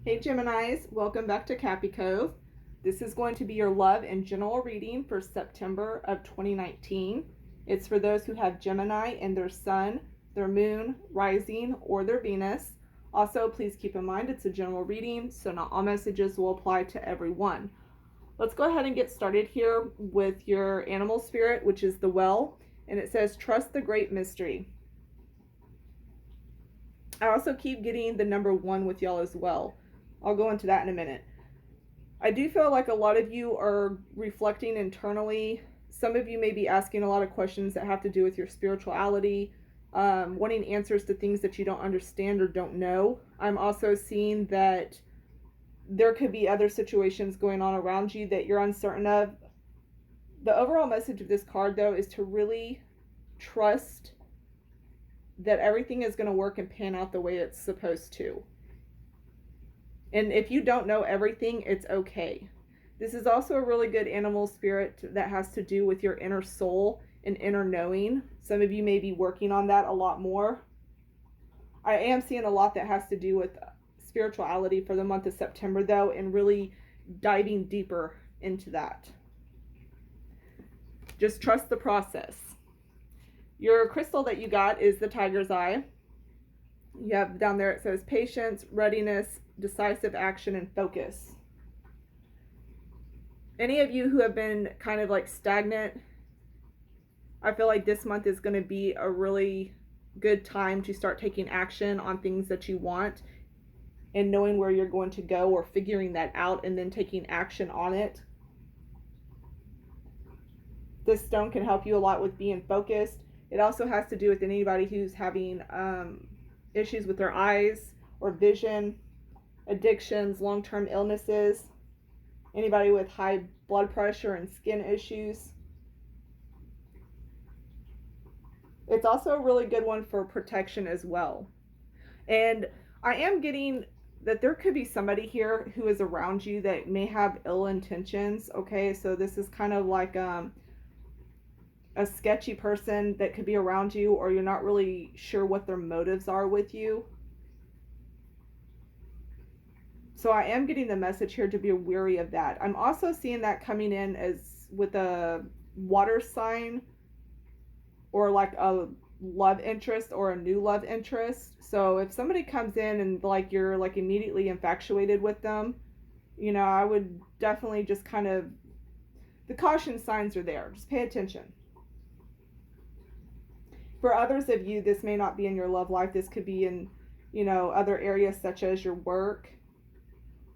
Hey Geminis, welcome back to Cappy Cove. This is going to be your love and general reading for September of 2019. It's for those who have Gemini in their sun, their moon, rising, or their Venus. Also, please keep in mind it's a general reading, so not all messages will apply to everyone. Let's go ahead and get started here with your animal spirit, which is the well, and it says, trust the great mystery. I also keep getting the number 1 with y'all as well. I'll go into that in a minute. I do feel like a lot of you are reflecting internally. Some of you may be asking a lot of questions that have to do with your spirituality, wanting answers to things that you don't understand or don't know. I'm also seeing that there could be other situations going on around you that you're uncertain of. The overall message of this card, though, is to really trust that everything is going to work and pan out the way it's supposed to. And if you don't know everything, it's okay. This is also a really good animal spirit that has to do with your inner soul and inner knowing. Some of you may be working on that a lot more. I am seeing a lot that has to do with spirituality for the month of September, though, and really diving deeper into that. Just trust the process. Your crystal that you got is the tiger's eye. You have down there, it says patience, readiness, decisive action, and focus. Any of you who have been kind of like stagnant, I feel like this month is going to be a really good time to start taking action on things that you want and knowing where you're going to go, or figuring that out and then taking action on it. This stone can help you a lot with being focused. It also has to do with anybody who's having issues with their eyes or vision, addictions, long-term illnesses, anybody with high blood pressure and skin issues. It's also a really good one for protection as well. And I am getting that there could be somebody here who is around you that may have ill intentions. Okay, so this is kind of like a sketchy person that could be around you, or you're not really sure what their motives are with you. So I am getting the message here to be wary of that. I'm also seeing that coming in as with a water sign, or like a love interest or a new love interest. So if somebody comes in and like you're like immediately infatuated with them, you know, I would definitely just kind of, the caution signs are there. Just pay attention. For others of you, this may not be in your love life. This could be in, you know, other areas such as your work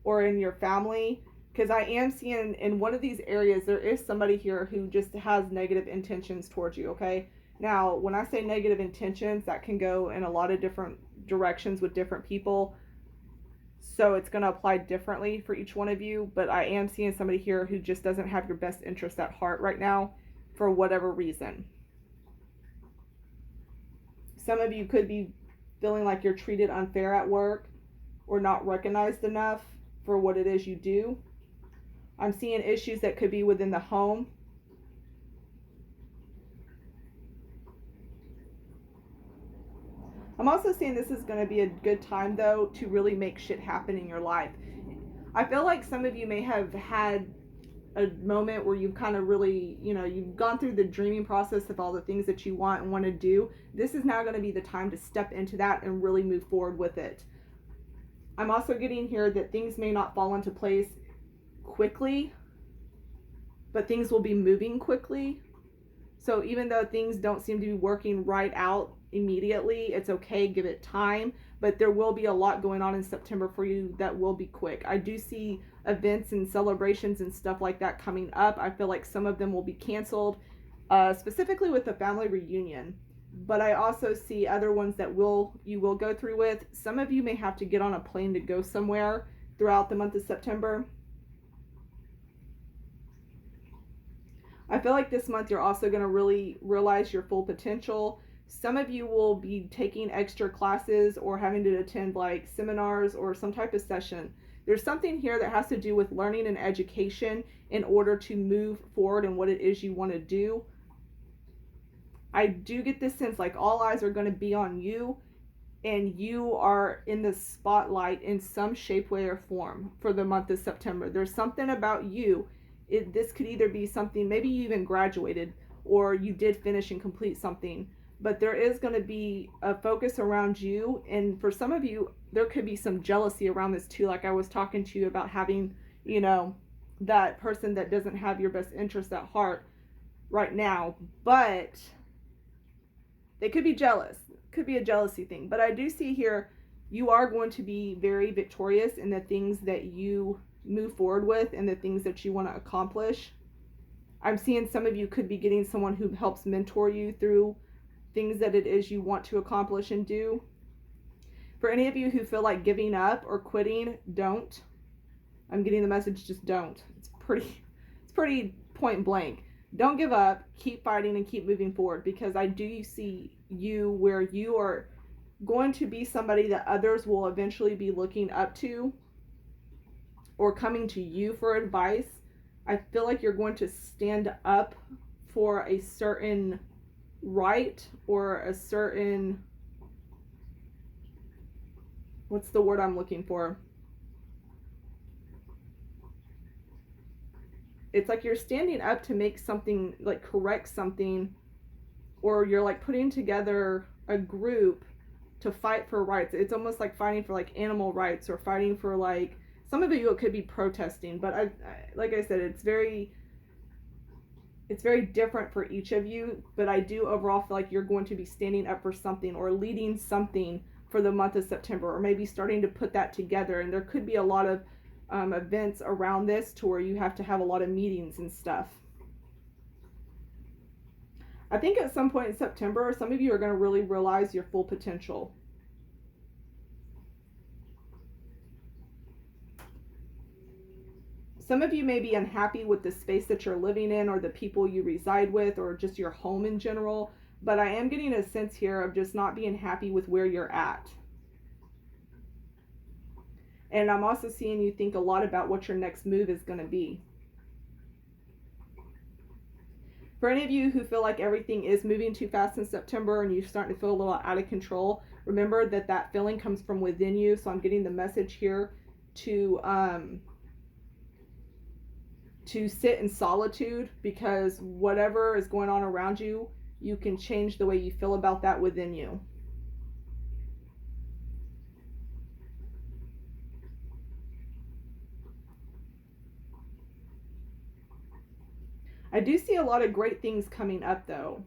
or in your family. Because I am seeing in one of these areas, there is somebody here who just has negative intentions towards you, okay? Now, when I say negative intentions, that can go in a lot of different directions with different people. So it's going to apply differently for each one of you. But I am seeing somebody here who just doesn't have your best interest at heart right now for whatever reason. Some of you could be feeling like you're treated unfair at work or not recognized enough for what it is you do. I'm seeing issues that could be within the home. I'm also seeing this is going to be a good time, though, to really make shit happen in your life. I feel like some of you may have had a moment where you've kind of really, you know, you've gone through the dreaming process of all the things that you want and want to do. This is now going to be the time to step into that and really move forward with it. I'm also getting here that things may not fall into place quickly, but things will be moving quickly. So even though things don't seem to be working right out immediately, it's okay, give it time. But there will be a lot going on in September for you that will be quick. I do see events and celebrations and stuff like that coming up. I feel like some of them will be canceled, specifically with the family reunion. But I also see other ones that you will go through with. Some of you may have to get on a plane to go somewhere throughout the month of September. I feel like this month you're also going to really realize your full potential. Some of you will be taking extra classes or having to attend like seminars or some type of session. There's something here that has to do with learning and education in order to move forward in what it is you want to do. I do get this sense like all eyes are going to be on you and you are in the spotlight in some shape, way, or form for the month of September. There's something about you. This could either be something, maybe you even graduated or you did finish and complete something, but there is going to be a focus around you. And for some of you, there could be some jealousy around this too. Like I was talking to you about having, that person that doesn't have your best interest at heart right now, but they could be jealous. Could be a jealousy thing. But I do see here you are going to be very victorious in the things that you move forward with and the things that you want to accomplish. I'm seeing some of you could be getting someone who helps mentor you through things that it is you want to accomplish and do. For any of you who feel like giving up or quitting, don't. I'm getting the message, just don't. It's pretty point blank. Don't give up, keep fighting and keep moving forward, because I do see you where you are going to be somebody that others will eventually be looking up to or coming to you for advice. I feel like you're going to stand up for a certain right or a certain, what's the word I'm looking for? It's like you're standing up to make something, like correct something, or you're like putting together a group to fight for rights. It's almost like fighting for like animal rights or fighting for like, some of you it could be protesting, but I like I said, it's very different for each of you, but I do overall feel like you're going to be standing up for something or leading something for the month of September, or maybe starting to put that together. And there could be a lot of events around this to where you have to have a lot of meetings and stuff. I think at some point in September, some of you are going to really realize your full potential. Some of you may be unhappy with the space that you're living in or the people you reside with or just your home in general, but I am getting a sense here of just not being happy with where you're at. And I'm also seeing you think a lot about what your next move is going to be. For any of you who feel like everything is moving too fast in September and you're starting to feel a little out of control, remember that feeling comes from within you. So I'm getting the message here to sit in solitude, because whatever is going on around you, you can change the way you feel about that within you. I do see a lot of great things coming up though.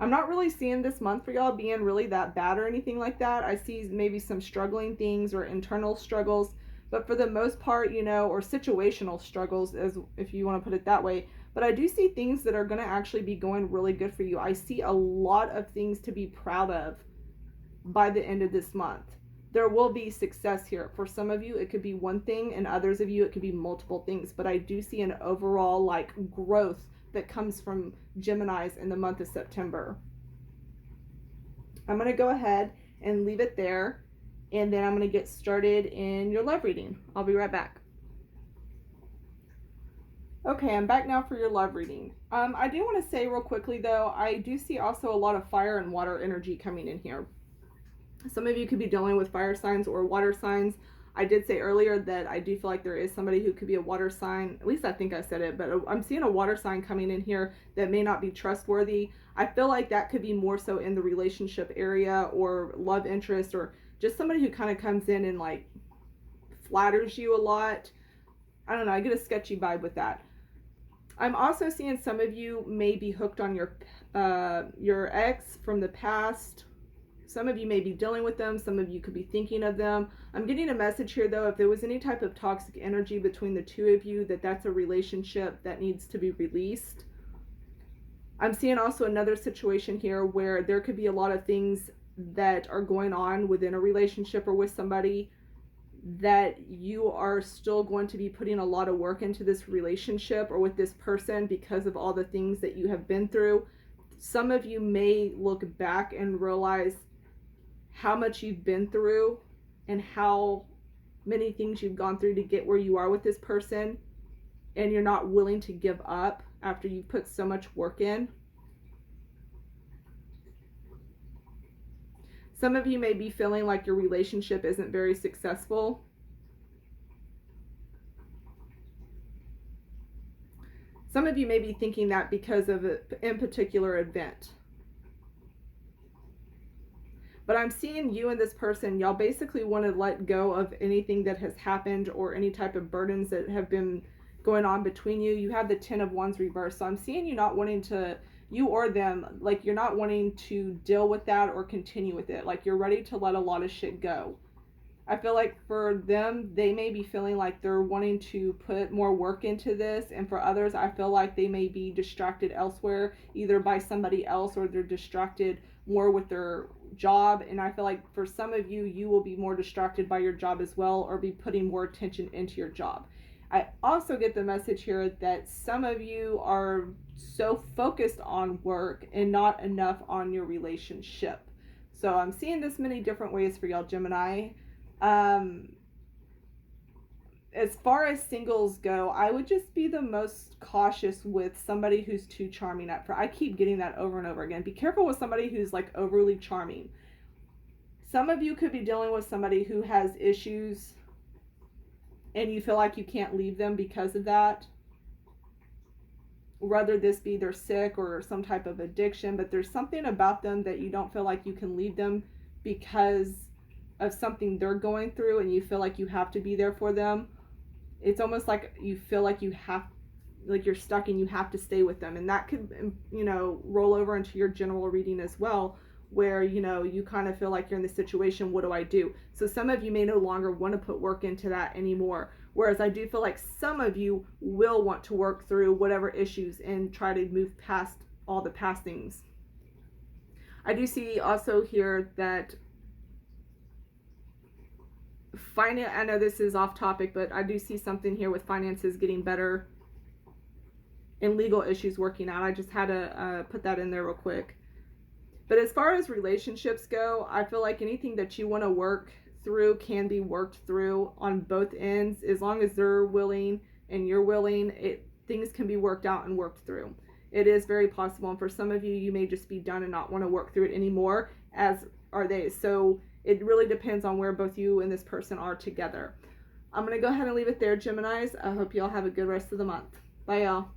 I'm not really seeing this month for y'all being really that bad or anything like that. I see maybe some struggling things or internal struggles, but for the most part, or situational struggles, as if you want to put it that way. But I do see things that are going to actually be going really good for you. I see a lot of things to be proud of by the end of this month. There will be success here. For some of you, it could be one thing, and others of you, it could be multiple things. But I do see an overall growth that comes from Geminis in the month of September. I'm going to go ahead and leave it there, and then I'm going to get started in your love reading. I'll be right back. Okay, I'm back now for your love reading. I do want to say real quickly though, I do see also a lot of fire and water energy coming in here. Some of you could be dealing with fire signs or water signs. I did say earlier that I do feel like there is somebody who could be a water sign. At least I think I said it, but I'm seeing a water sign coming in here that may not be trustworthy. I feel like that could be more so in the relationship area or love interest, or just somebody who kind of comes in and flatters you a lot. I don't know. I get a sketchy vibe with that. I'm also seeing some of you may be hooked on your ex from the past. Some of you may be dealing with them. Some of you could be thinking of them. I'm getting a message here, though, if there was any type of toxic energy between the two of you, that's a relationship that needs to be released. I'm seeing also another situation here where there could be a lot of things that are going on within a relationship or with somebody that you are still going to be putting a lot of work into this relationship or with this person because of all the things that you have been through. Some of you may look back and realize how much you've been through and how many things you've gone through to get where you are with this person, and you're not willing to give up after you've put so much work in. Some of you may be feeling like your relationship isn't very successful. Some of you may be thinking that because of an in particular event. But I'm seeing you and this person, y'all basically want to let go of anything that has happened or any type of burdens that have been going on between you. You have the 10 of Wands reversed. So I'm seeing you not wanting to, you or them, like you're not wanting to deal with that or continue with it. Like you're ready to let a lot of shit go. I feel like for them, they may be feeling like they're wanting to put more work into this. And for others, I feel like they may be distracted elsewhere, either by somebody else or they're distracted more with their job. And I feel like for some of you, you will be more distracted by your job as well, or be putting more attention into your job. I also get the message here that some of you are so focused on work and not enough on your relationship. So I'm seeing this many different ways for y'all, Gemini. As far as singles go, I would just be the most cautious with somebody who's too charming at first. I keep getting that over and over again. Be careful with somebody who's like overly charming. Some of you could be dealing with somebody who has issues and you feel like you can't leave them because of that. Whether this be they're sick or some type of addiction, but there's something about them that you don't feel like you can leave them because of something they're going through, and you feel like you have to be there for them. It's almost like you feel like you have, like you're stuck and you have to stay with them. And that could, you know, roll over into your general reading as well, where, you know, you kind of feel like you're in this situation, what do I do? So some of you may no longer want to put work into that anymore. Whereas I do feel like some of you will want to work through whatever issues and try to move past all the past things. I do see also here that finance, I know this is off topic, but I do see something here with finances getting better and legal issues working out. I just had to put that in there real quick. But as far as relationships go, I feel like anything that you want to work through can be worked through on both ends. As long as they're willing and you're willing, things can be worked out and worked through. It is very possible. And for some of you, you may just be done and not want to work through it anymore, as are they. So it really depends on where both you and this person are together. I'm going to go ahead and leave it there, Geminis. I hope you all have a good rest of the month. Bye, y'all.